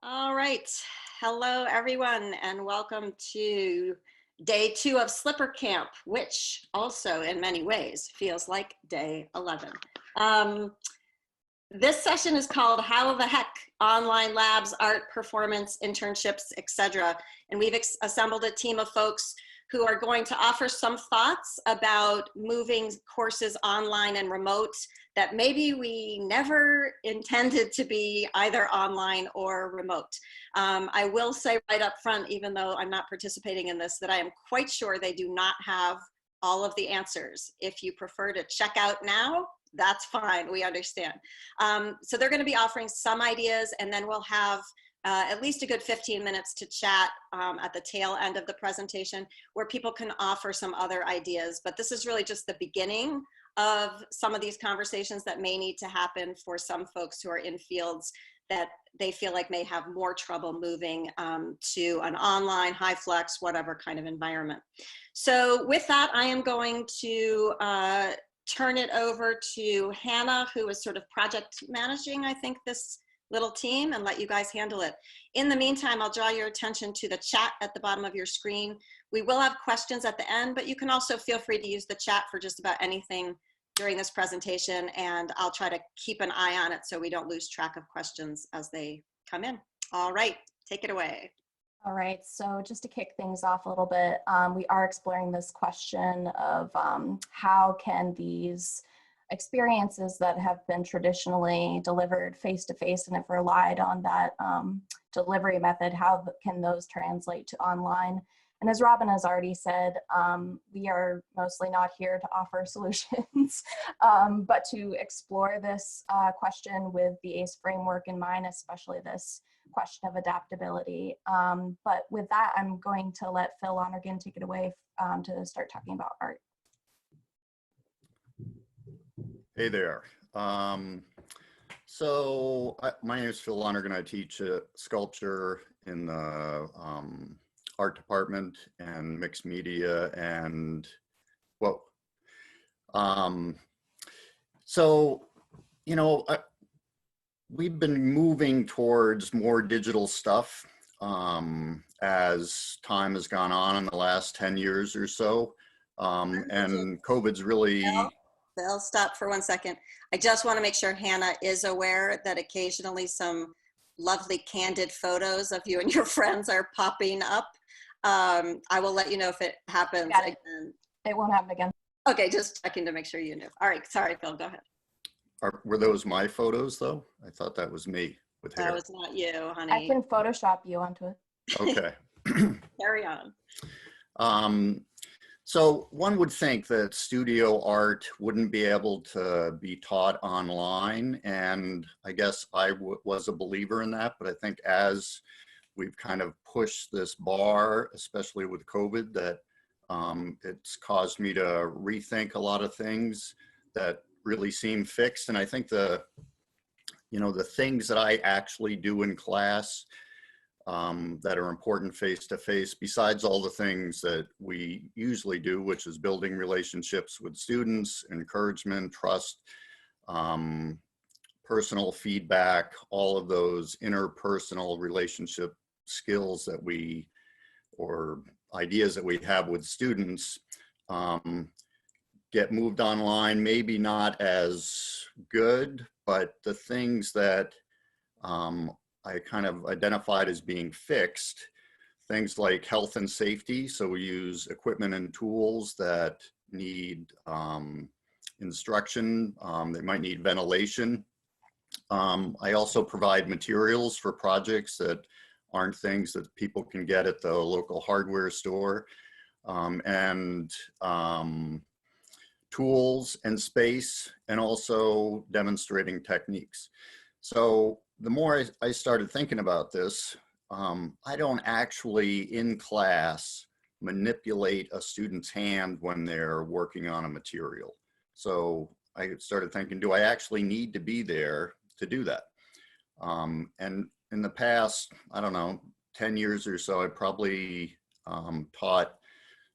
All right. Hello, everyone, and welcome to day 2 of Slipper Camp, which also in many ways feels like day 11. This session is called How the Heck Online Labs, Art, Performance, Internships, etc. And we've assembled a team of folks who are going to offer some thoughts about moving courses online and remote that maybe we never intended to be either online or remote. I will say right up front, even though I'm not participating in this, that I am quite sure they do not have all of the answers. If you prefer to check out now, that's fine, we understand. So they're gonna be offering some ideas, and then we'll have at least a good 15 minutes to chat at the tail end of the presentation where people can offer some other ideas. But this is really just the beginning of some of these conversations that may need to happen for some folks who are in fields that they feel like may have more trouble moving to an online, high flex, whatever kind of environment. So with that, I am going to turn it over to Hannah, who is sort of project managing, I think, this little team, and let you guys handle it. In the meantime, I'll draw your attention to the chat at the bottom of your screen. We will have questions at the end, but you can also feel free to use the chat for just about anything during this presentation, and I'll try to keep an eye on it so we don't lose track of questions as they come in. All right, take it away. All right, so just to kick things off a little bit, we are exploring this question of how can these experiences that have been traditionally delivered face-to-face and have relied on that delivery method, how can those translate to online? And as Robin has already said, we are mostly not here to offer solutions, but to explore this question with the ACE framework in mind, especially this question of adaptability. But with that, I'm going to let Phil Lonergan take it away to start talking about art. Hey there. My name is Phil Lonergan. I teach sculpture in the art department and mixed media and we've been moving towards more digital stuff as time has gone on in the last 10 years or so. And COVID's really... Phil, stop for 1 second. I just want to make sure Hannah is aware that occasionally some lovely candid photos of you and your friends are popping up. I will let you know if it happens again. It won't happen again. Okay, just checking to make sure you knew. All right, sorry, Phil, go ahead. Were those my photos, though? I thought that was me with hair. That was not you, honey. I can Photoshop you onto it. Okay. Carry on. So one would think that studio art wouldn't be able to be taught online, and I guess I was a believer in that, but I think as we've kind of pushed this bar, especially with COVID, that it's caused me to rethink a lot of things that really seem fixed. And I think the things that I actually do in class that are important face-to-face, besides all the things that we usually do, which is building relationships with students, encouragement, trust, personal feedback, all of those interpersonal relationship skills that or ideas that we have with students, get moved online, maybe not as good, but the things that I kind of identified as being fixed, things like health and safety. So we use equipment and tools that need instruction. They might need ventilation. I also provide materials for projects that aren't things that people can get at the local hardware store, and tools and space, and also demonstrating techniques. So the more I started thinking about this, I don't actually in class manipulate a student's hand when they're working on a material. So I started thinking, do I actually need to be there to do that? And in the past, I don't know, 10 years or so, I probably taught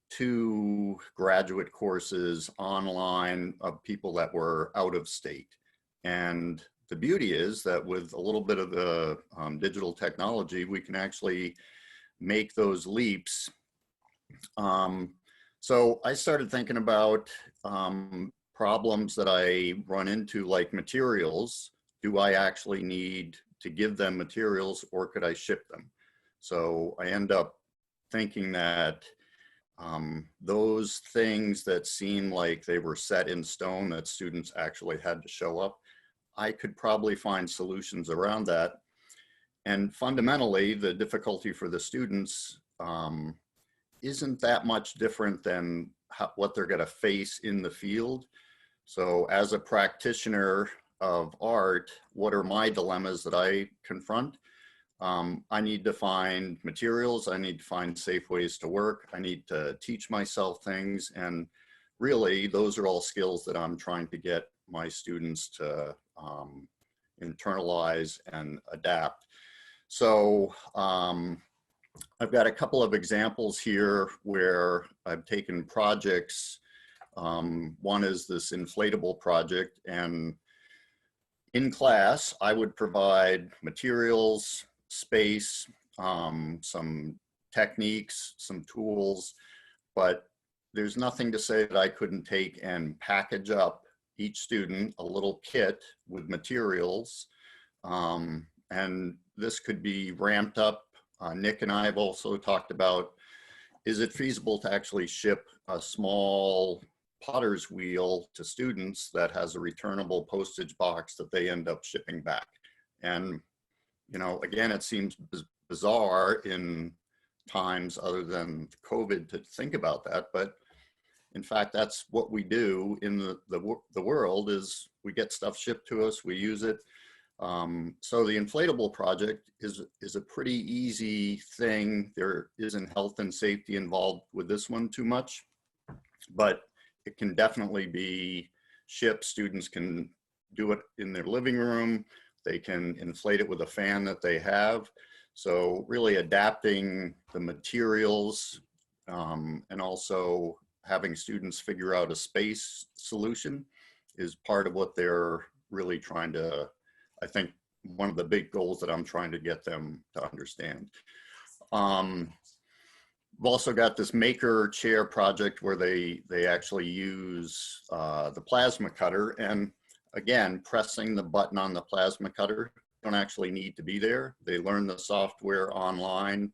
2 graduate courses online of people that were out of state. And the beauty is that with a little bit of the digital technology, we can actually make those leaps. So I started thinking about problems that I run into, like materials. Do I actually need to give them materials, or could I ship them? So I end up thinking that those things that seem like they were set in stone, that students actually had to show up, I could probably find solutions around that. And fundamentally, the difficulty for the students isn't that much different than what they're going to face in the field. So as a practitioner of art, what are my dilemmas that I confront? I need to find materials. I need to find safe ways to work. I need to teach myself things. And really, those are all skills that I'm trying to get my students to internalize and adapt. So I've got a couple of examples here where I've taken projects. One is this inflatable project, and in class, I would provide materials, space, some techniques, some tools, but there's nothing to say that I couldn't take and package up each student a little kit with materials. And this could be ramped up. Nick and I have also talked about, is it feasible to actually ship a small potter's wheel to students that has a returnable postage box that they end up shipping back? And, you know, again, it seems bizarre in times other than COVID to think about that, but in fact, that's what we do in the world, is we get stuff shipped to us, we use it. So the inflatable project is a pretty easy thing. There isn't health and safety involved with this one too much, but it can definitely be shipped. Students can do it in their living room. They can inflate it with a fan that they have. So really adapting the materials and also having students figure out a space solution is part of what they're really trying to, I think, one of the big goals that I'm trying to get them to understand. We've also got this maker chair project where they actually use the plasma cutter, and again, pressing the button on the plasma cutter, don't actually need to be there. They learn the software online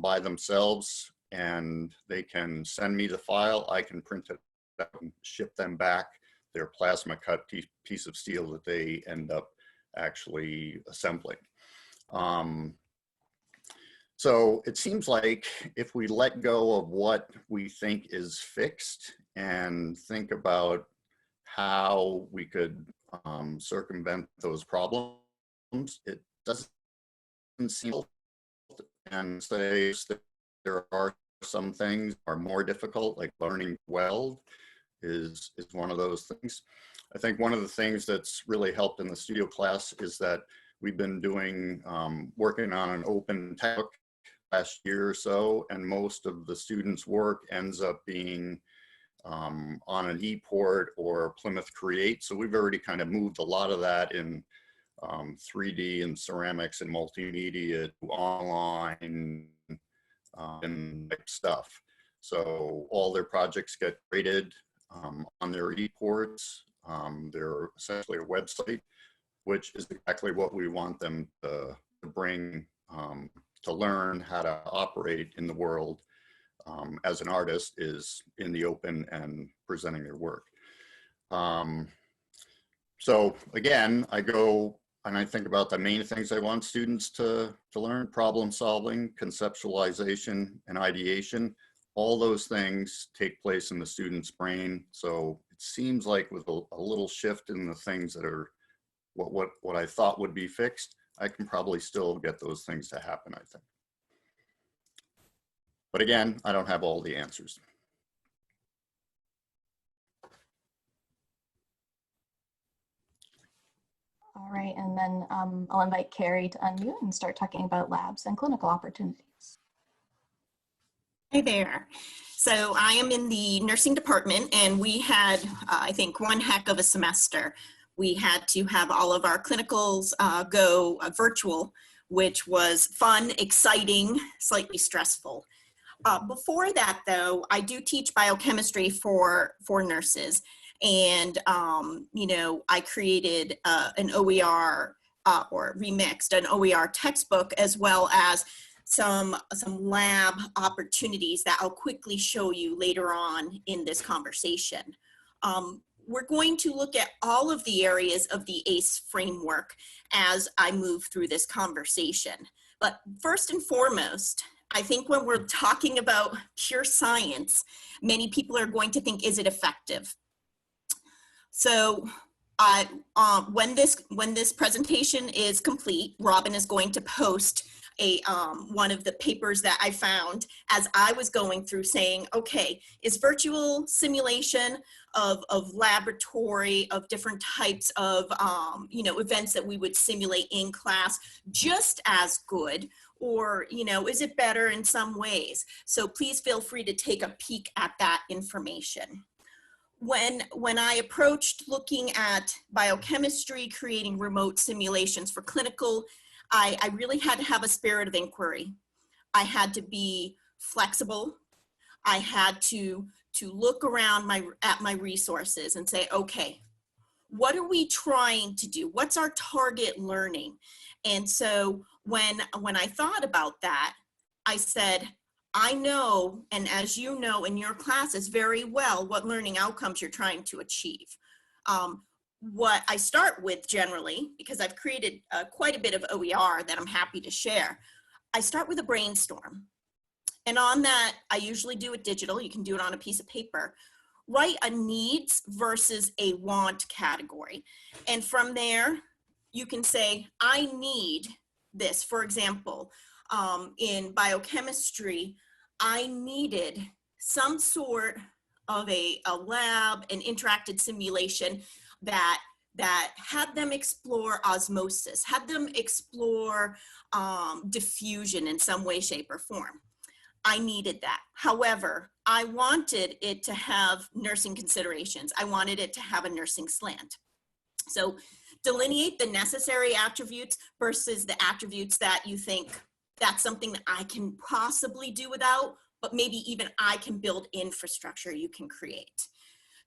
by themselves, and they can send me the file. I can print it out and ship them back their plasma cut piece of steel that they end up actually assembling. So it seems like if we let go of what we think is fixed and think about how we could circumvent those problems, it doesn't seem, and say there are some things are more difficult, like learning to weld is one of those things. I think one of the things that's really helped in the studio class is that we've been doing, working on an open textbook last year or so, and most of the students' work ends up being on an ePort or Plymouth Create. So we've already kind of moved a lot of that in 3D and ceramics and multimedia to online and stuff. So all their projects get graded on their ePorts. They're essentially a website, which is exactly what we want them to bring to learn how to operate in the world as an artist, is in the open and presenting their work. So again, I go and I think about the main things I want students to learn: problem solving, conceptualization, and ideation. All those things take place in the student's brain. So it seems like with a little shift in the things that are what I thought would be fixed, I can probably still get those things to happen, I think. But again, I don't have all the answers. All right, and then I'll invite Carrie to unmute and start talking about labs and clinical opportunities. Hi there. So I am in the nursing department, and we had, I think, one heck of a semester. We had to have all of our clinicals go virtual, which was fun, exciting, slightly stressful. Before that, though, I do teach biochemistry for nurses. And, you know, I created an OER or remixed an OER textbook, as well as some lab opportunities that I'll quickly show you later on in this conversation. We're going to look at all of the areas of the ACE framework as I move through this conversation. But first and foremost, I think when we're talking about pure science, many people are going to think, is it effective? So when this presentation is complete, Robin is going to post one of the papers that I found as I was going through, saying, okay, is virtual simulation of laboratory, of different types of you know, events that we would simulate in class just as good? Or, you know, is it better in some ways? So please feel free to take a peek at that information. When I approached looking at biochemistry, creating remote simulations for clinical, I really had to have a spirit of inquiry. I had to be flexible. I had to look around at my resources and say, okay, what are we trying to do? What's our target learning? And so when I thought about that, I said, I know, and as you know in your classes very well, what learning outcomes you're trying to achieve. What I start with generally, because I've created quite a bit of OER that I'm happy to share, I start with a brainstorm. And on that, I usually do it digital. You can do it on a piece of paper. Write a needs versus a want category. And from there, you can say, I need this. For example, in biochemistry, I needed some sort of a lab, an interactive simulation that had them explore osmosis, had them explore diffusion in some way, shape, or form. I needed that. However, I wanted it to have nursing considerations. I wanted it to have a nursing slant. So delineate the necessary attributes versus the attributes that you think that's something that I can possibly do without, but maybe even I can build infrastructure you can create.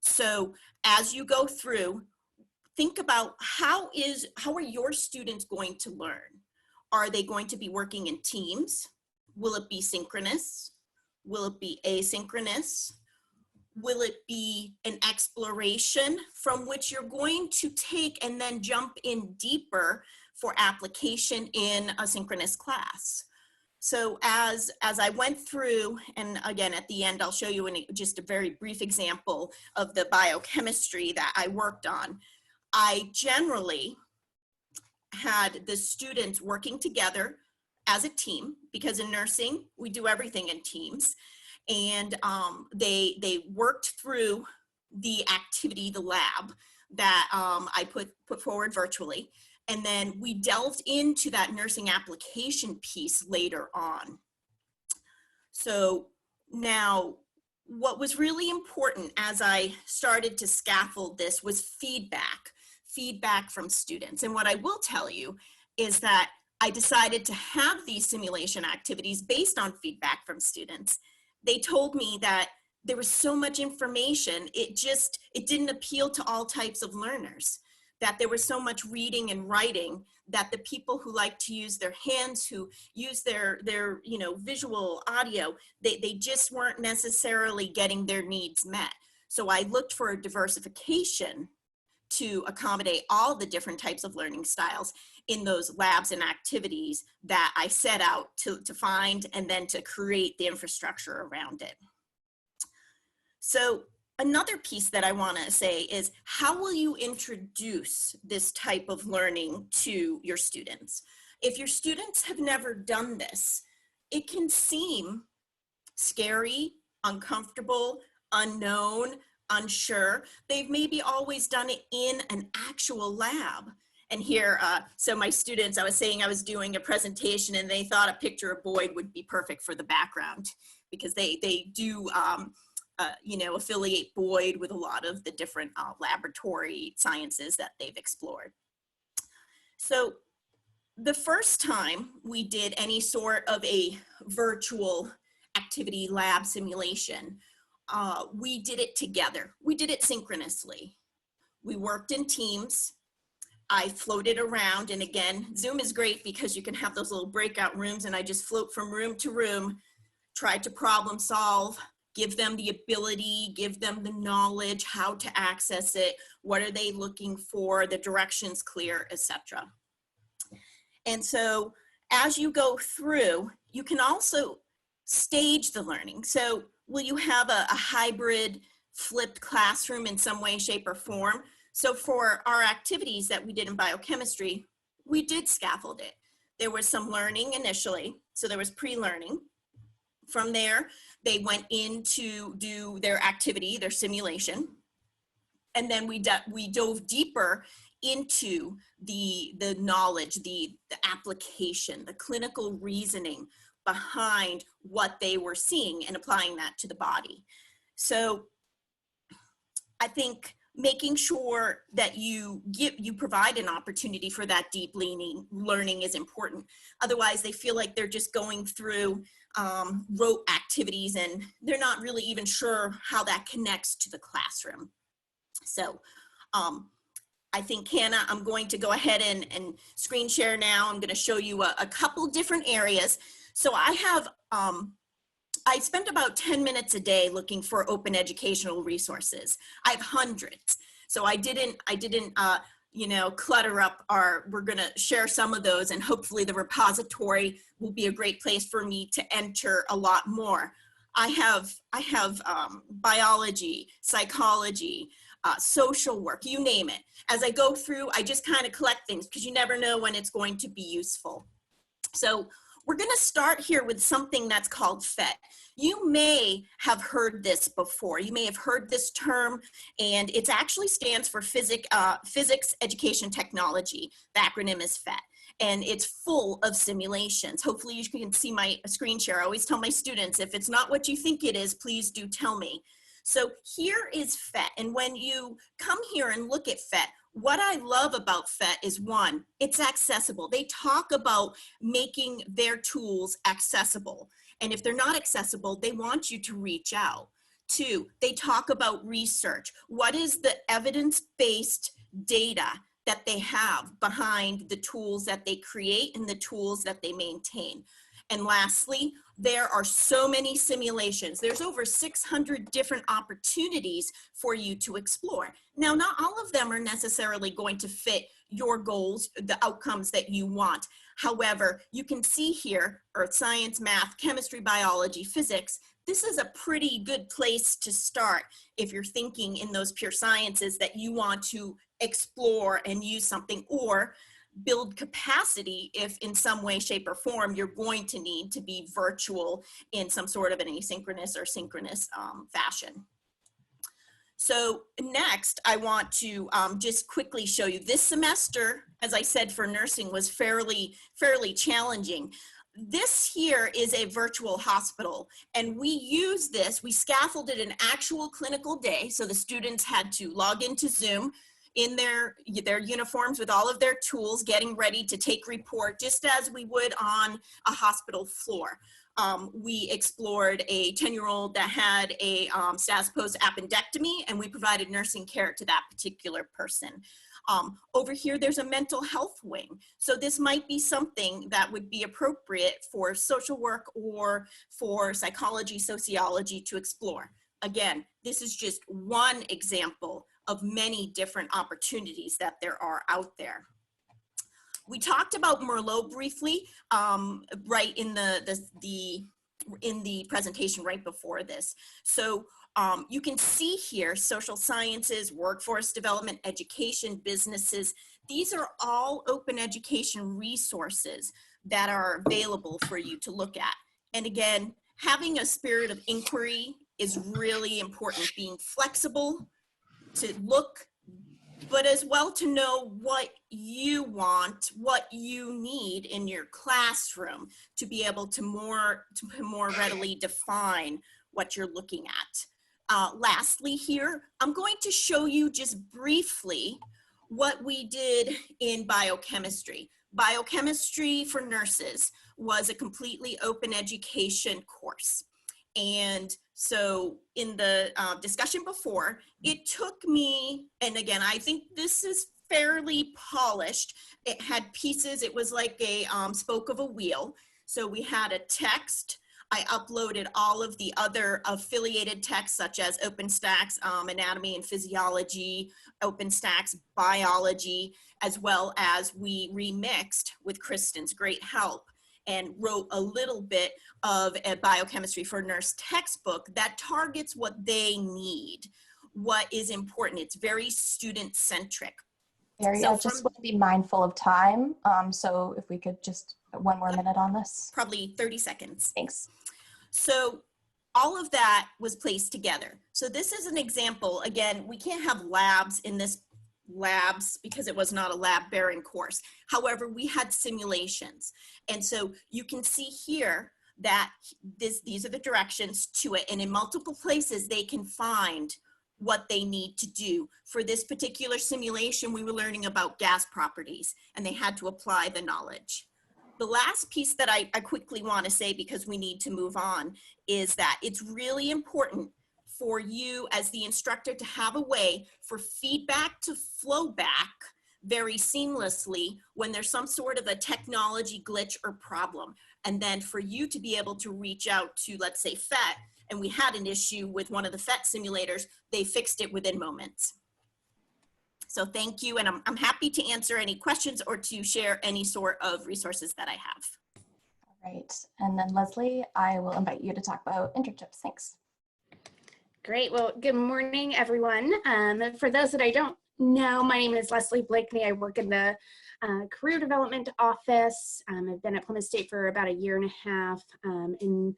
So as you go through, think about how are your students going to learn? Are they going to be working in teams? Will it be synchronous? Will it be asynchronous? Will it be an exploration from which you're going to take and then jump in deeper for application in a synchronous class? So as I went through, and again, at the end, I'll show you just a very brief example of the biochemistry that I worked on. I generally had the students working together as a team, because in nursing, we do everything in teams. And they worked through the activity, the lab, that I put forward virtually. And then we delved into that nursing application piece later on. So now, what was really important as I started to scaffold this was feedback from students. And what I will tell you is that I decided to have these simulation activities based on feedback from students. They told me that there was so much information, it didn't appeal to all types of learners, that there was so much reading and writing that the people who like to use their hands, who use their you know, visual, audio, they just weren't necessarily getting their needs met. So I looked for a diversification to accommodate all the different types of learning styles in those labs and activities that I set out to find and then to create the infrastructure around it. So another piece that I want to say is, how will you introduce this type of learning to your students? If your students have never done this, it can seem scary, uncomfortable, unknown, unsure. They've maybe always done it in an actual lab. And here, so my students, I was saying I was doing a presentation and they thought a picture of Boyd would be perfect for the background, because they do affiliate Boyd with a lot of the different laboratory sciences that they've explored. So the first time we did any sort of a virtual activity lab simulation, we did it together. We did it synchronously. We worked in teams. I floated around, and again, Zoom is great because you can have those little breakout rooms, and I just float from room to room, tried to problem solve, give them the ability, give them the knowledge, how to access it, what are they looking for, the directions clear, etc. And so as you go through, you can also stage the learning. So will you have a hybrid flipped classroom in some way, shape, or form? So for our activities that we did in biochemistry, we did scaffold it. There was some learning initially, so there was pre-learning. From there, they went in to do their activity, their simulation, and then we dove deeper into the knowledge, the application, the clinical reasoning behind what they were seeing and applying that to the body. So I think making sure that you provide an opportunity for that deep learning is important. Otherwise, they feel like they're just going through rote activities and they're not really even sure how that connects to the classroom. So I think, Hannah, I'm going to go ahead and screen share now. I'm going to show you a couple different areas. So I have, I spend about 10 minutes a day looking for open educational resources. I have hundreds. So I didn't clutter up we're going to share some of those, and hopefully the repository will be a great place for me to enter a lot more. I have biology, psychology, social work, you name it. As I go through, I just kind of collect things because you never know when it's going to be useful. So we're going to start here with something that's called Phet. You may have heard this before. You may have heard this term, and it actually stands for Physics Education Technology. The acronym is Phet, and it's full of simulations. Hopefully you can see my screen share. I always tell my students, if it's not what you think it is, please do tell me. So here is Phet, and when you come here and look at Phet, what I love about Phet is, one, it's accessible. They talk about making their tools accessible. And if they're not accessible, they want you to reach out. Two, they talk about research. What is the evidence-based data that they have behind the tools that they create and the tools that they maintain? And lastly, there are so many simulations. There's over 600 different opportunities for you to explore. Now, not all of them are necessarily going to fit your goals, the outcomes that you want. However, you can see here, earth science, math, chemistry, biology, physics. This is a pretty good place to start if you're thinking in those pure sciences that you want to explore and use something, or build capacity if in some way, shape, or form you're going to need to be virtual in some sort of an asynchronous or synchronous fashion. So next, I want to just quickly show you this semester, as I said, for nursing was fairly challenging. This here is a virtual hospital, and we use this, we scaffolded an actual clinical day. So the students had to log into Zoom in their uniforms with all of their tools, getting ready to take report, just as we would on a hospital floor. We explored a 10-year-old that had a status post appendectomy, and we provided nursing care to that particular person. Over here, there's a mental health wing. So this might be something that would be appropriate for social work or for psychology, sociology to explore. Again, this is just one example of many different opportunities that there are out there. We talked about Merlot briefly, right in the presentation right before this. So you can see here, social sciences, workforce development, education, businesses. These are all open education resources that are available for you to look at. And again, having a spirit of inquiry is really important, being flexible to look, but as well to know what you want, what you need in your classroom to be able to more readily define what you're looking at. Lastly here, I'm going to show you just briefly what we did in biochemistry. Biochemistry for nurses was a completely open education course. And so in the discussion before, it took me, and again, I think this is fairly polished. It had pieces, it was like a spoke of a wheel. So we had a text. I uploaded all of the other affiliated texts such as OpenStax, Anatomy and Physiology, OpenStax, Biology, as well as we remixed with Kristen's great help and wrote a little bit of a biochemistry for nurse textbook that targets what they need, what is important. It's very student-centric. Carrie, So I just want to be mindful of time. So if we could just one more minute on this. Probably 30 seconds. Thanks. So all of that was placed together. So this is an example. Again, we can't have labs in this labs because it was not a lab bearing course. However, we had simulations. And so you can see here that these are the directions to it. And in multiple places, they can find what they need to do. For this particular simulation, we were learning about gas properties and they had to apply the knowledge. The last piece that I quickly want to say, because we need to move on, is that it's really important for you as the instructor to have a way for feedback to flow back very seamlessly when there's some sort of a technology glitch or problem. And then for you to be able to reach out to, let's say, Phet, and we had an issue with one of the Phet simulators, they fixed it within moments. So thank you, and I'm happy to answer any questions or to share any sort of resources that I have. All right, and then Leslie, I will invite you to talk about internships. Thanks. Great. Well, good morning, everyone. For those that I don't know, my name is Leslie Blakeney. I work in the career development office. I've been at Plymouth State for about 1.5 years. In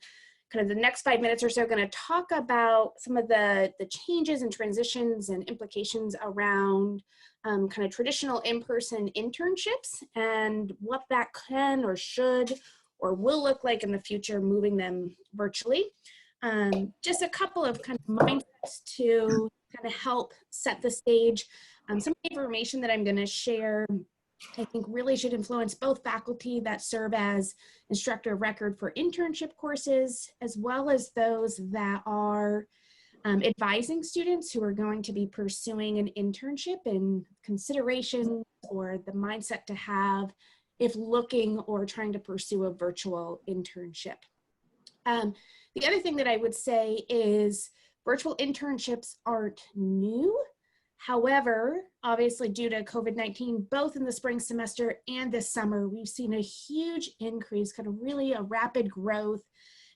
kind of the next 5 minutes or so, going to talk about some of the changes and transitions and implications around kind of traditional in-person internships and what that can or should or will look like in the future, moving them virtually. Just a couple of kind of mindsets to kind of help set the stage. Some information that I'm going to share, I think really should influence both faculty that serve as instructor of record for internship courses, as well as those that are advising students who are going to be pursuing an internship, and consideration or the mindset to have if looking or trying to pursue a virtual internship. The other thing that I would say is virtual internships aren't new. However, obviously due to COVID-19, both in the spring semester and this summer, we've seen a huge increase, kind of really a rapid growth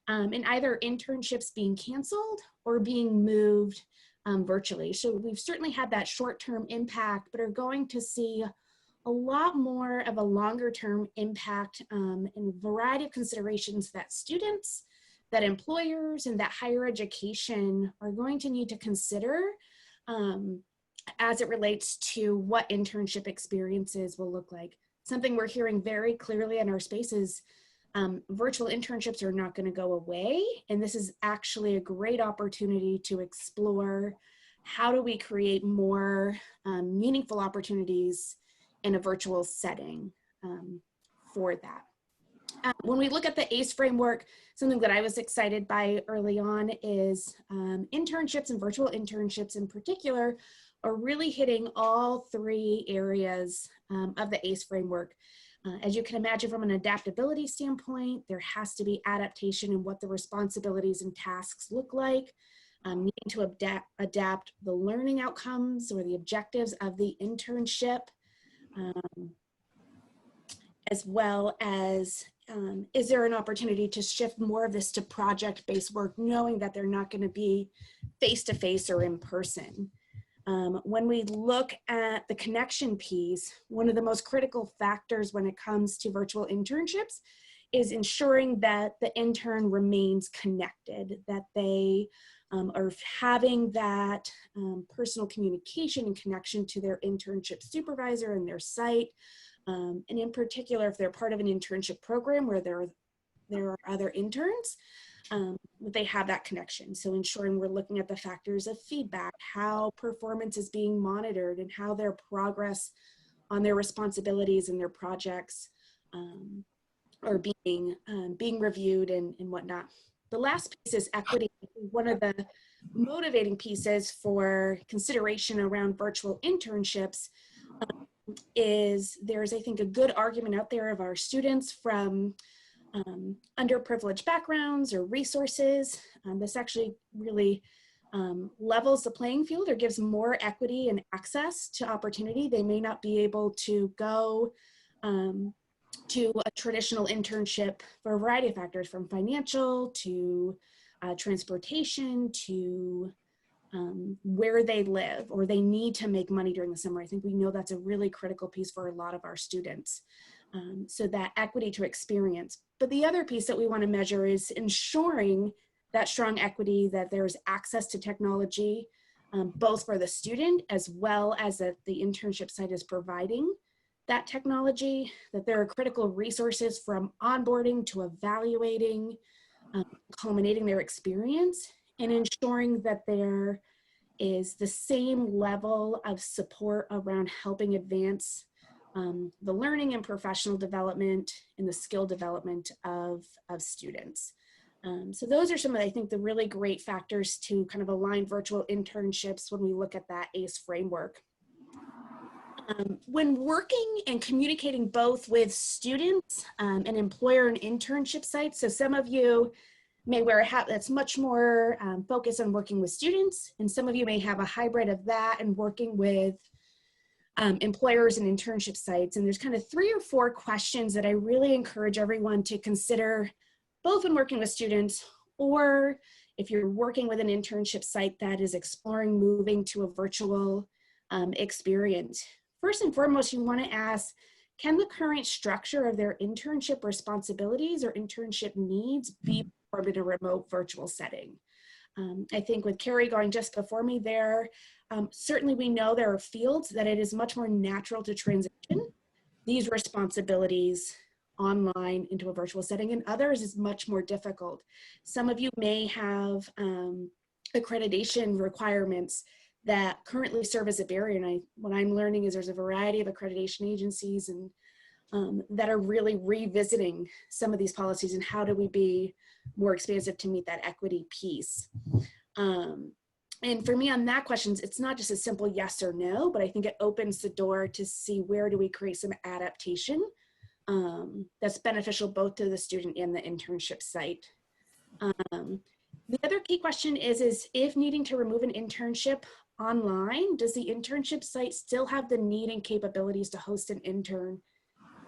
in either internships being canceled or being moved virtually. So we've certainly had that short-term impact, but are going to see a lot more of a longer-term impact in a variety of considerations that students, that employers, and that higher education are going to need to consider as it relates to what internship experiences will look like. Something we're hearing very clearly in our spaces, virtual internships are not going to go away, and this is actually a great opportunity to explore how do we create more meaningful opportunities in a virtual setting for that. When we look at the ACE framework, something that I was excited by early on is internships and virtual internships in particular are really hitting all 3 areas of the ACE framework. As you can imagine, from an adaptability standpoint, there has to be adaptation in what the responsibilities and tasks look like, needing to adapt the learning outcomes or the objectives of the internship, as well as is there an opportunity to shift more of this to project-based work, knowing that they're not going to be face-to-face or in person. When we look at the connection piece, one of the most critical factors when it comes to virtual internships is ensuring that the intern remains connected, that they are having that personal communication and connection to their internship supervisor and their site. And in particular, if they're part of an internship program where there are other interns, they have that connection. So ensuring we're looking at the factors of feedback, how performance is being monitored, and how their progress on their responsibilities and their projects are being reviewed and whatnot. The last piece is equity. One of the motivating pieces for consideration around virtual internships is there's, I think, a good argument out there of our students from underprivileged backgrounds or resources. This actually really levels the playing field or gives more equity and access to opportunity. They may not be able to go to a traditional internship for a variety of factors, from financial to transportation to where they live, or they need to make money during the summer. I think we know that's a really critical piece for a lot of our students. So that equity to experience. But the other piece that we want to measure is ensuring that strong equity, that there's access to technology, both for the student as well as that the internship site is providing that technology, that there are critical resources from onboarding to evaluating, culminating their experience, and ensuring that there is the same level of support around helping advance the learning and professional development and the skill development of students. So those are some of, I think, the really great factors to kind of align virtual internships when we look at that ACE framework. When working and communicating both with students and employer and internship sites, so some of you may wear a hat that's much more focused on working with students, and some of you may have a hybrid of that and working with employers and internship sites. And there's kind of 3 or 4 questions that I really encourage everyone to consider, both when working with students or if you're working with an internship site that is exploring moving to a virtual experience. First and foremost, you want to ask, can the current structure of their internship responsibilities or internship needs be performed in a remote virtual setting? I think with Carrie going just before me there, certainly we know there are fields that it is much more natural to transition these responsibilities online into a virtual setting, and others is much more difficult. Some of you may have accreditation requirements that currently serve as a barrier, and what I'm learning is there's a variety of accreditation agencies and that are really revisiting some of these policies and how do we be more expansive to meet that equity piece. And for me on that question, it's not just a simple yes or no, but I think it opens the door to see where do we create some adaptation that's beneficial both to the student and the internship site. The other key question is if needing to remove an internship online, does the internship site still have the need and capabilities to host an intern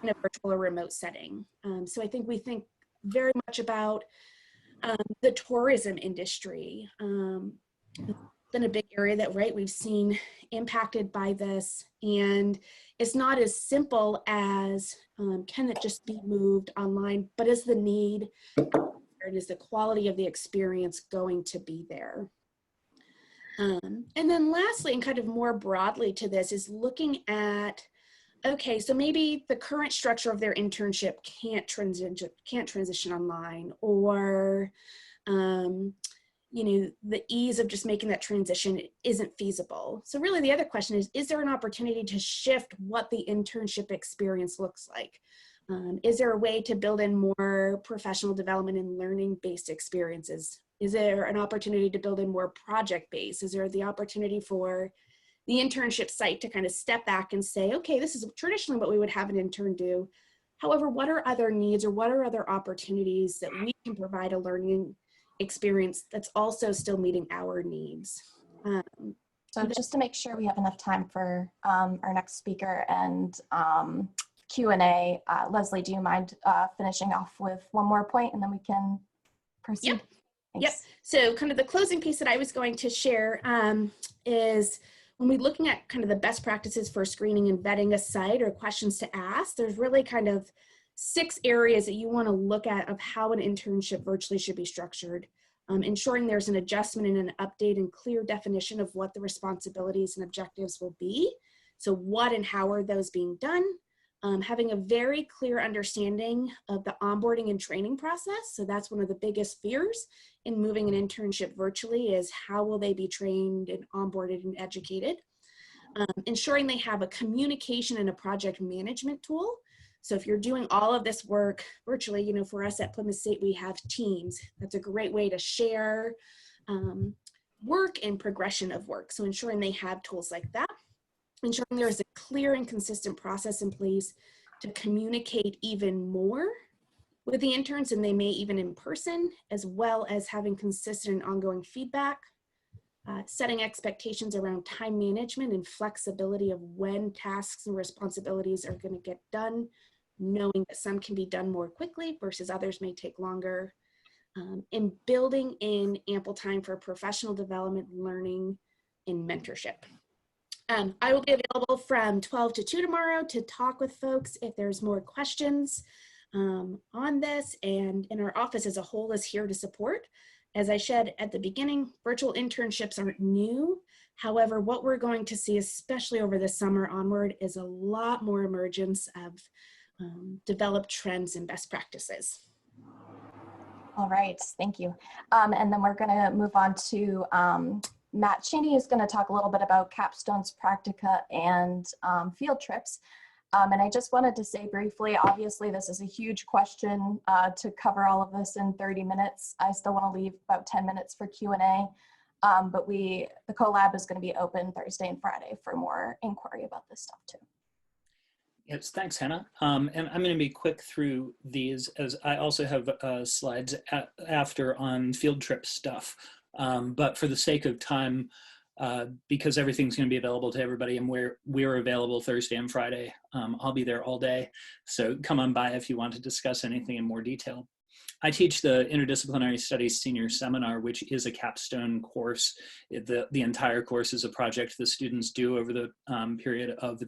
in a virtual or remote setting? So I think we think very much about the tourism industry. It's been a big area that, right, we've seen impacted by this, and it's not as simple as can it just be moved online, but is the need and is the quality of the experience going to be there? And then lastly, and kind of more broadly to this, is looking at, okay, so maybe the current structure of their internship can't transition online, or you know, the ease of just making that transition isn't feasible. So really the other question is there an opportunity to shift what the internship experience looks like? Is there a way to build in more professional development and learning-based experiences? Is there an opportunity to build in more project-based? Is there the opportunity for the internship site to kind of step back and say, okay, this is traditionally what we would have an intern do. However, what are other needs or what are other opportunities that we can provide a learning experience that's also still meeting our needs? So just to make sure we have enough time for our next speaker and Q&A, Leslie, do you mind finishing off with one more point and then we can proceed? Yep. Thanks. Yep. So kind of the closing piece that I was going to share is when we're looking at kind of the best practices for screening and vetting a site or questions to ask, there's really kind of 6 areas that you want to look at of how an internship virtually should be structured. Ensuring there's an adjustment and an update and clear definition of what the responsibilities and objectives will be. So what and how are those being done? Having a very clear understanding of the onboarding and training process. So that's one of the biggest fears in moving an internship virtually, is how will they be trained and onboarded and educated. Ensuring they have a communication and a project management tool. So if you're doing all of this work virtually, you know, for us at Plymouth State, we have teams. That's a great way to share work and progression of work. So ensuring they have tools like that. Ensuring there's a clear and consistent process in place to communicate even more with the interns, and they may even in person, as well as having consistent and ongoing feedback. Setting expectations around time management and flexibility of when tasks and responsibilities are going to get done, knowing that some can be done more quickly versus others may take longer, and building in ample time for professional development, learning, and mentorship. I will be available from 12 to 2 tomorrow to talk with folks if there's more questions on this, and our office as a whole is here to support. As I said at the beginning, virtual internships aren't new. However, what we're going to see, especially over the summer onward, is a lot more emergence of developed trends and best practices. All right, thank you. And then we're gonna move on to Matt Cheney is gonna talk a little bit about Capstone's practica and field trips. And I just wanted to say briefly, obviously this is a huge question to cover all of this in 30 minutes. I still want to leave about 10 minutes for Q&A, but the collab is going to be open Thursday and Friday for more inquiry about this stuff too. Yes, thanks, Hannah. And I'm going to be quick through these, as I also have slides after on field trip stuff. But for the sake of time, because everything's going to be available to everybody, and we're available Thursday and Friday. I'll be there all day, so come on by if you want to discuss anything in more detail. I teach the Interdisciplinary Studies Senior Seminar, which is a capstone course. The entire course is a project the students do over the period of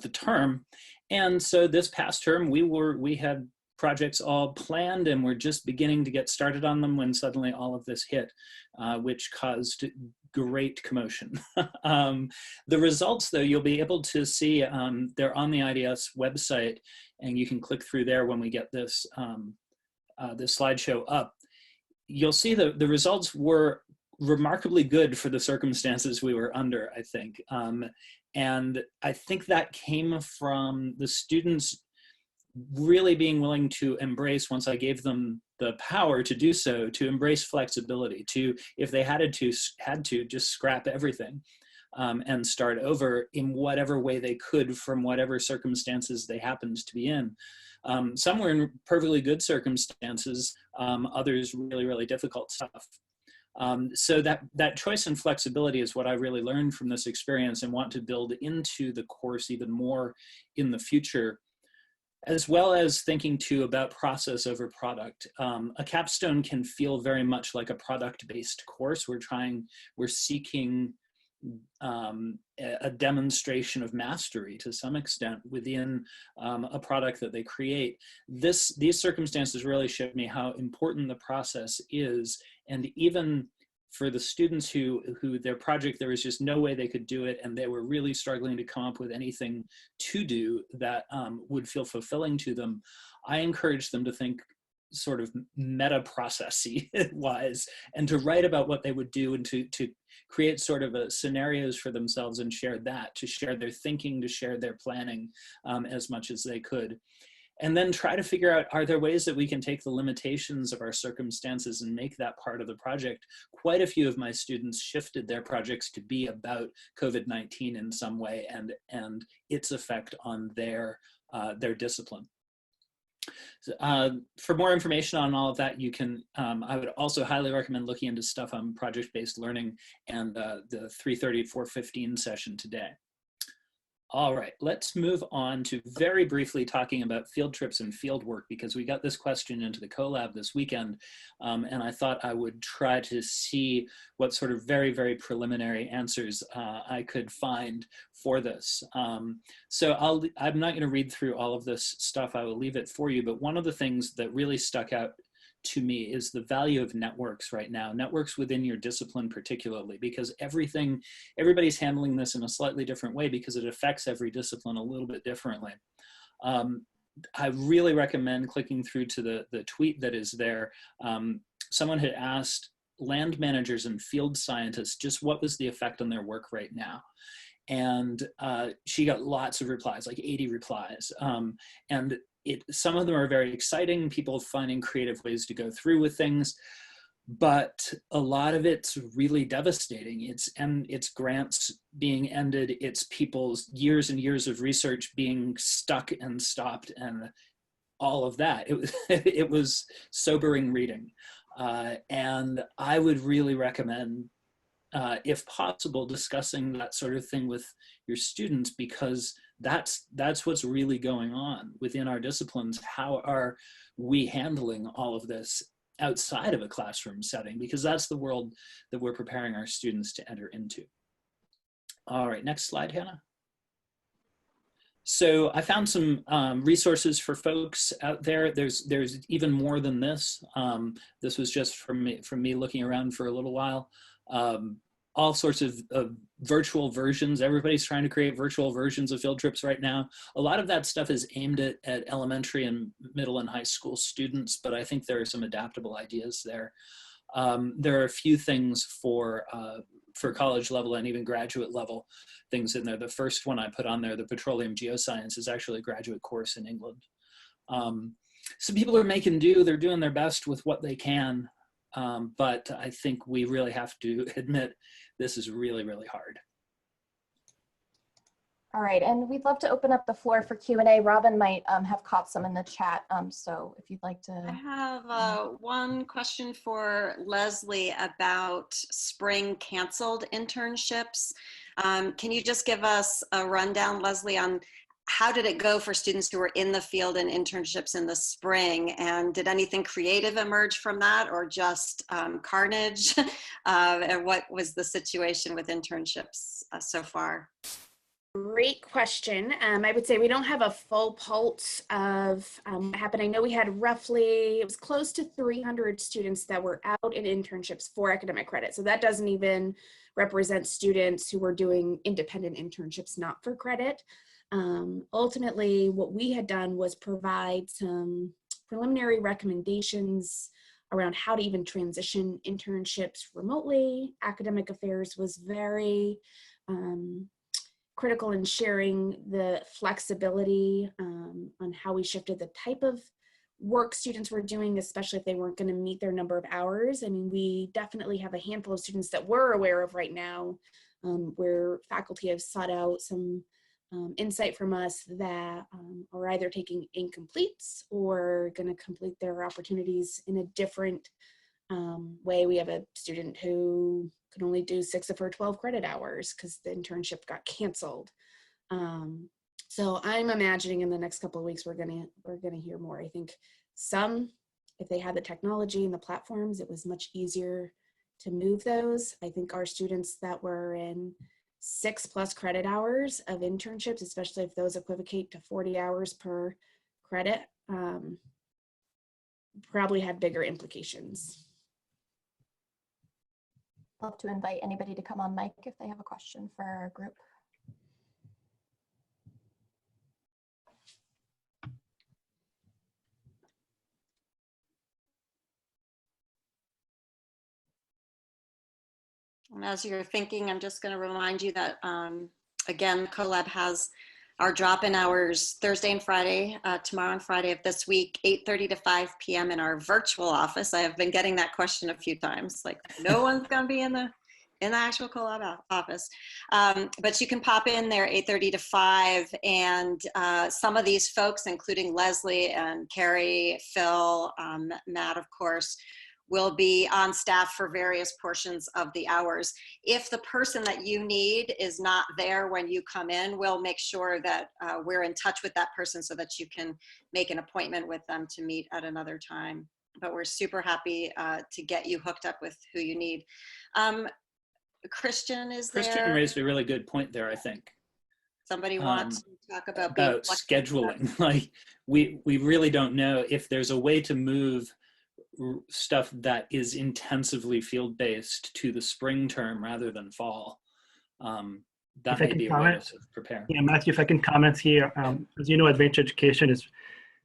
the term. And so this past term, we had projects all planned and we're just beginning to get started on them when suddenly all of this hit, which caused great commotion. The results, though, you'll be able to see, they're on the IDS website, and you can click through there when we get this, this slideshow up. You'll see the results were remarkably good for the circumstances we were under, I think. And I think that came from the students really being willing to embrace, once I gave them the power to do so, to embrace flexibility, to, if they had to just scrap everything and start over in whatever way they could from whatever circumstances they happened to be in. Some were in perfectly good circumstances, others really, really difficult stuff. So that choice and flexibility is what I really learned from this experience and want to build into the course even more in the future, as well as thinking too about process over product. A capstone can feel very much like a product-based course. We're seeking a demonstration of mastery to some extent within a product that they create. These circumstances really showed me how important the process is, and even for the students who their project, there was just no way they could do it, and they were really struggling to come up with anything to do that would feel fulfilling to them. I encouraged them to think sort of meta processy wise, and to write about what they would do, and to create sort of scenarios for themselves and share that, to share their thinking, to share their planning as much as they could. And then try to figure out, are there ways that we can take the limitations of our circumstances and make that part of the project? Quite a few of my students shifted their projects to be about COVID-19 in some way and its effect on their discipline. For more information on all of that, you can, I would also highly recommend looking into stuff on project-based learning and the 3:30 to 4:15 session today. All right, let's move on to very briefly talking about field trips and field work, because we got this question into the collab this weekend, and I thought I would try to see what sort of very, very preliminary answers I could find for this. So I'm not going to read through all of this stuff. I will leave it for you, but one of the things that really stuck out to me is the value of networks right now, networks within your discipline particularly, because everybody's handling this in a slightly different way because it affects every discipline a little bit differently. I really recommend clicking through to the tweet that is there. Someone had asked land managers and field scientists just what was the effect on their work right now. And she got lots of replies, like 80 replies. And some of them are very exciting, people finding creative ways to go through with things, but a lot of it's really devastating. It's grants being ended, it's people's years and years of research being stuck and stopped, and all of that. It was sobering reading. And I would really recommend, if possible, discussing that sort of thing with your students, because that's what's really going on within our disciplines. How are we handling all of this outside of a classroom setting? Because that's the world that we're preparing our students to enter into. All right, next slide, Hannah. So I found some resources for folks out there. There's even more than this. This was just from me looking around for a little while. All sorts of virtual versions. Everybody's trying to create virtual versions of field trips right now. A lot of that stuff is aimed at elementary and middle and high school students, but I think there are some adaptable ideas there. There are a few things for college level and even graduate level things in there. The first one I put on there, the petroleum geoscience, is actually a graduate course in England. So people are making do, they're doing their best with what they can. But I think we really have to admit this is really, really hard. All right, and we'd love to open up the floor for Q&A. Robin might have caught some in the chat, so if you'd like to. I have one question for Leslie about spring canceled internships. Can you just give us a rundown, Leslie, on how did it go for students who were in the field in internships in the spring? And did anything creative emerge from that, or just carnage? And what was the situation with internships so far? Great question. I would say we don't have a full pulse of what happened. I know we had roughly, it was close to 300 students that were out in internships for academic credit. So that doesn't even represent students who were doing independent internships, not for credit. Ultimately, what we had done was provide some preliminary recommendations around how to even transition internships remotely. Academic affairs was very critical in sharing the flexibility on how we shifted the type of work students were doing, especially if they weren't going to meet their number of hours. I mean, we definitely have a handful of students that we're aware of right now where faculty have sought out some insight from us that are either taking incompletes or going to complete their opportunities in a different way. We have a student who could only do 6 of her 12 credit hours because the internship got canceled. So I'm imagining in the next couple of weeks we're gonna hear more. I think some, if they had the technology and the platforms, it was much easier to move those. I think our students that were in 6+ credit hours of internships, especially if those equivocate to 40 hours per credit, probably had bigger implications. Love to invite anybody to come on mic if they have a question for our group. And as you're thinking, I'm just going to remind you that, again, CoLab has our drop-in hours Thursday and Friday, tomorrow and Friday of this week, 8:30 to 5 p.m. in our virtual office. I have been getting that question a few times, like no one's going to be in the actual CoLab office. But you can pop in there 8:30 to 5, and some of these folks, including Leslie and Carrie, Phil, Matt, of course, will be on staff for various portions of the hours. If the person that you need is not there when you come in, we'll make sure that we're in touch with that person so that you can make an appointment with them to meet at another time. But we're super happy to get you hooked up with who you need. Christian is there. Christian raised a really good point there, I think. Somebody wants to talk about scheduling. Like we really don't know if there's a way to move stuff that is intensively field-based to the spring term rather than fall. That may be a way to prepare. Yeah, Matthew, if I can comment here, as you know, adventure education is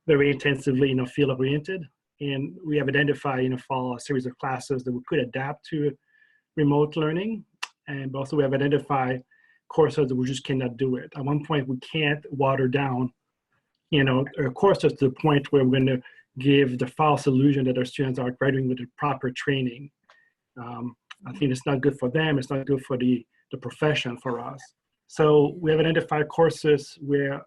very intensively, field-oriented, and we have identified, for a series of classes that we could adapt to remote learning, and also we have identified courses that we just cannot do it. At one point, we can't water down, courses to the point where we're going to give the false illusion that our students are graduating with the proper training. I think it's not good for them. It's not good for the profession for us. So we have identified courses where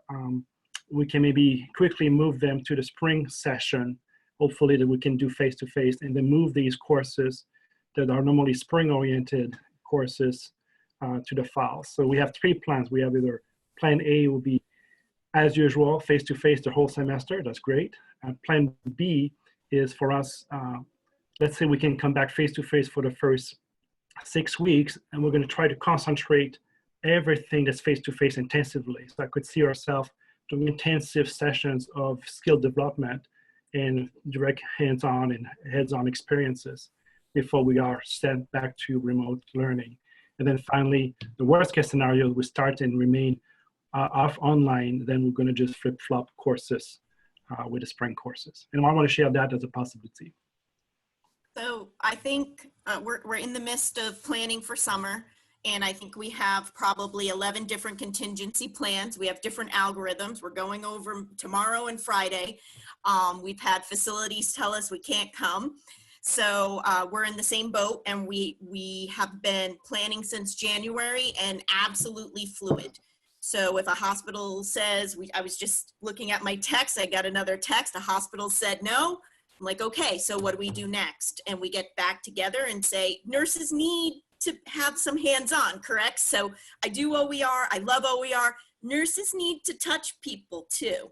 we can maybe quickly move them to the spring session, hopefully that we can do face-to-face, and then move these courses that are normally spring-oriented courses to the fall. So we have 3 plans. We have either plan A will be, as usual, face-to-face the whole semester. That's great. Plan B is for us, let's say we can come back face-to-face for the first 6 weeks, and we're going to try to concentrate everything that's face-to-face intensively. So I could see ourselves doing intensive sessions of skill development and direct hands-on and heads-on experiences before we are sent back to remote learning. And then finally, the worst case scenario, we start and remain off online, then we're going to just flip-flop courses with the spring courses. And I want to share that as a possibility. So I think we're in the midst of planning for summer, and I think we have probably 11 different contingency plans. We have different algorithms. We're going over tomorrow and Friday. We've had facilities tell us we can't come. So we're in the same boat, and we have been planning since January and absolutely fluid. So if a hospital says, I was just looking at my text, I got another text, a hospital said no. I'm like, okay, so what do we do next? And we get back together and say, nurses need to have some hands-on, correct? So I do OER, I love OER. Nurses need to touch people too.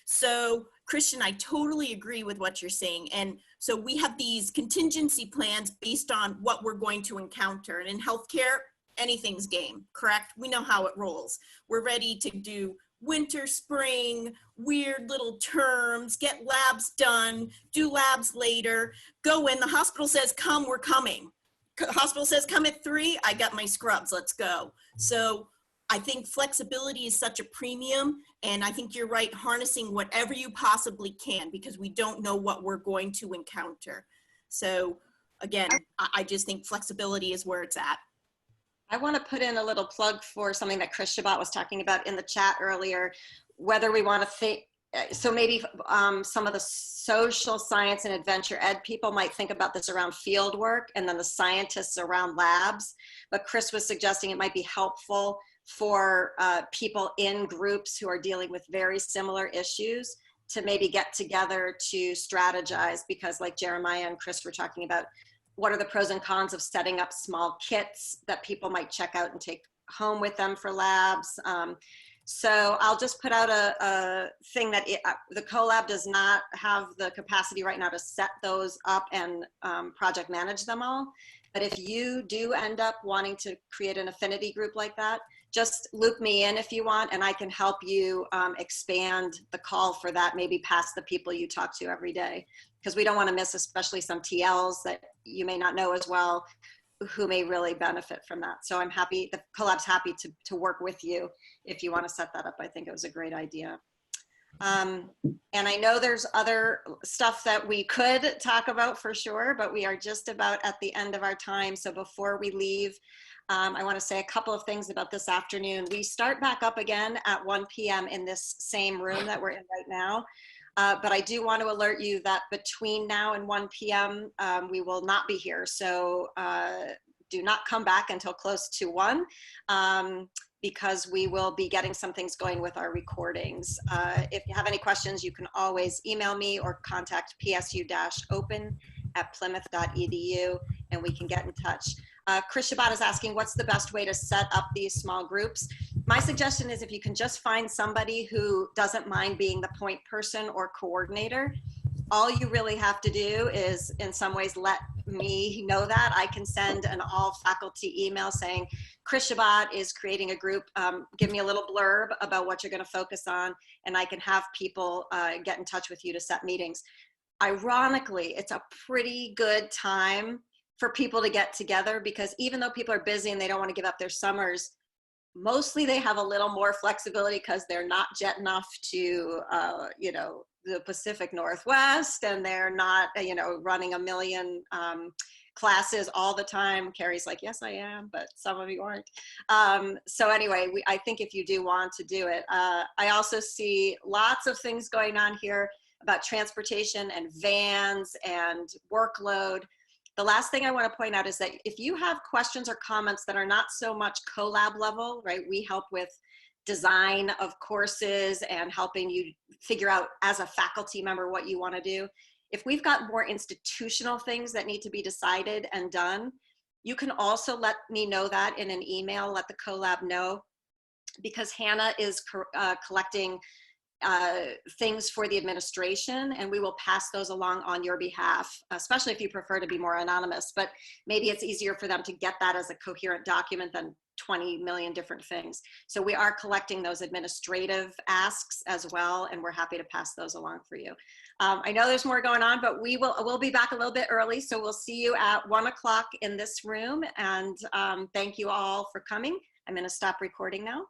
So Christian, I totally agree with what you're saying. And so we have these contingency plans based on what we're going to encounter. And in healthcare, anything's game, correct? We know how it rolls. We're ready to do winter, spring, weird little terms, get labs done, do labs later, go in. The hospital says, come, we're coming. Hospital says, come at 3, I got my scrubs, let's go. So I think flexibility is such a premium, and I think you're right, harnessing whatever you possibly can, because we don't know what we're going to encounter. So again, I just think flexibility is where it's at. I want to put in a little plug for something that Chris Shabbat was talking about in the chat earlier, whether we want to think, so maybe some of the social science and adventure ed people might think about this around field work, and then the scientists around labs. But Chris was suggesting it might be helpful for people in groups who are dealing with very similar issues to maybe get together to strategize, because like Jeremiah and Chris were talking about, what are the pros and cons of setting up small kits that people might check out and take home with them for labs. So I'll just put out a thing that the CoLab does not have the capacity right now to set those up and project manage them all. But if you do end up wanting to create an affinity group like that, just loop me in if you want, and I can help you expand the call for that, maybe past the people you talk to every day. Because we don't want to miss, especially some TLs that you may not know as well, who may really benefit from that. So I'm happy, the CoLab's happy to work with you if you want to set that up. I think it was a great idea. And I know there's other stuff that we could talk about for sure, but we are just about at the end of our time. So before we leave, I want to say a couple of things about this afternoon. We start back up again at 1 p.m. in this same room that we're in right now. But I do want to alert you that between now and 1 p.m. We will not be here. So do not come back until close to 1 because we will be getting some things going with our recordings. If you have any questions, you can always email me or contact psu-open@plymouth.edu and we can get in touch. Chris Shabbat is asking, what's the best way to set up these small groups? My suggestion is if you can just find somebody who doesn't mind being the point person or coordinator. All you really have to do is in some ways let me know that. I can send an all faculty email saying, Chris Shabbat is creating a group. Give me a little blurb about what you're going to focus on, and I can have people get in touch with you to set meetings. ironically, it's a pretty good time for people to get together, because even though people are busy and they don't want to give up their summers, mostly they have a little more flexibility because they're not jetting off to, you know, the Pacific Northwest, and they're not, you know, running a million classes all the time. Carrie's like, yes, I am, but some of you aren't. So anyway, I think if you do want to do it, I also see lots of things going on here about transportation and vans and workload. The last thing I want to point out is that if you have questions or comments that are not so much collab level, right? We help with design of courses and helping you figure out as a faculty member what you want to do. If we've got more institutional things that need to be decided and done, you can also let me know that in an email, let the collab know, because Hannah is collecting things for the administration, and we will pass those along on your behalf, especially if you prefer to be more anonymous, but maybe it's easier for them to get that as a coherent document than 20 million different things. So we are collecting those administrative asks as well, and we're happy to pass those along for you. I know there's more going on, but we'll be back a little bit early, so we'll see you at 1 o'clock in this room, and thank you all for coming. I'm going to stop recording now.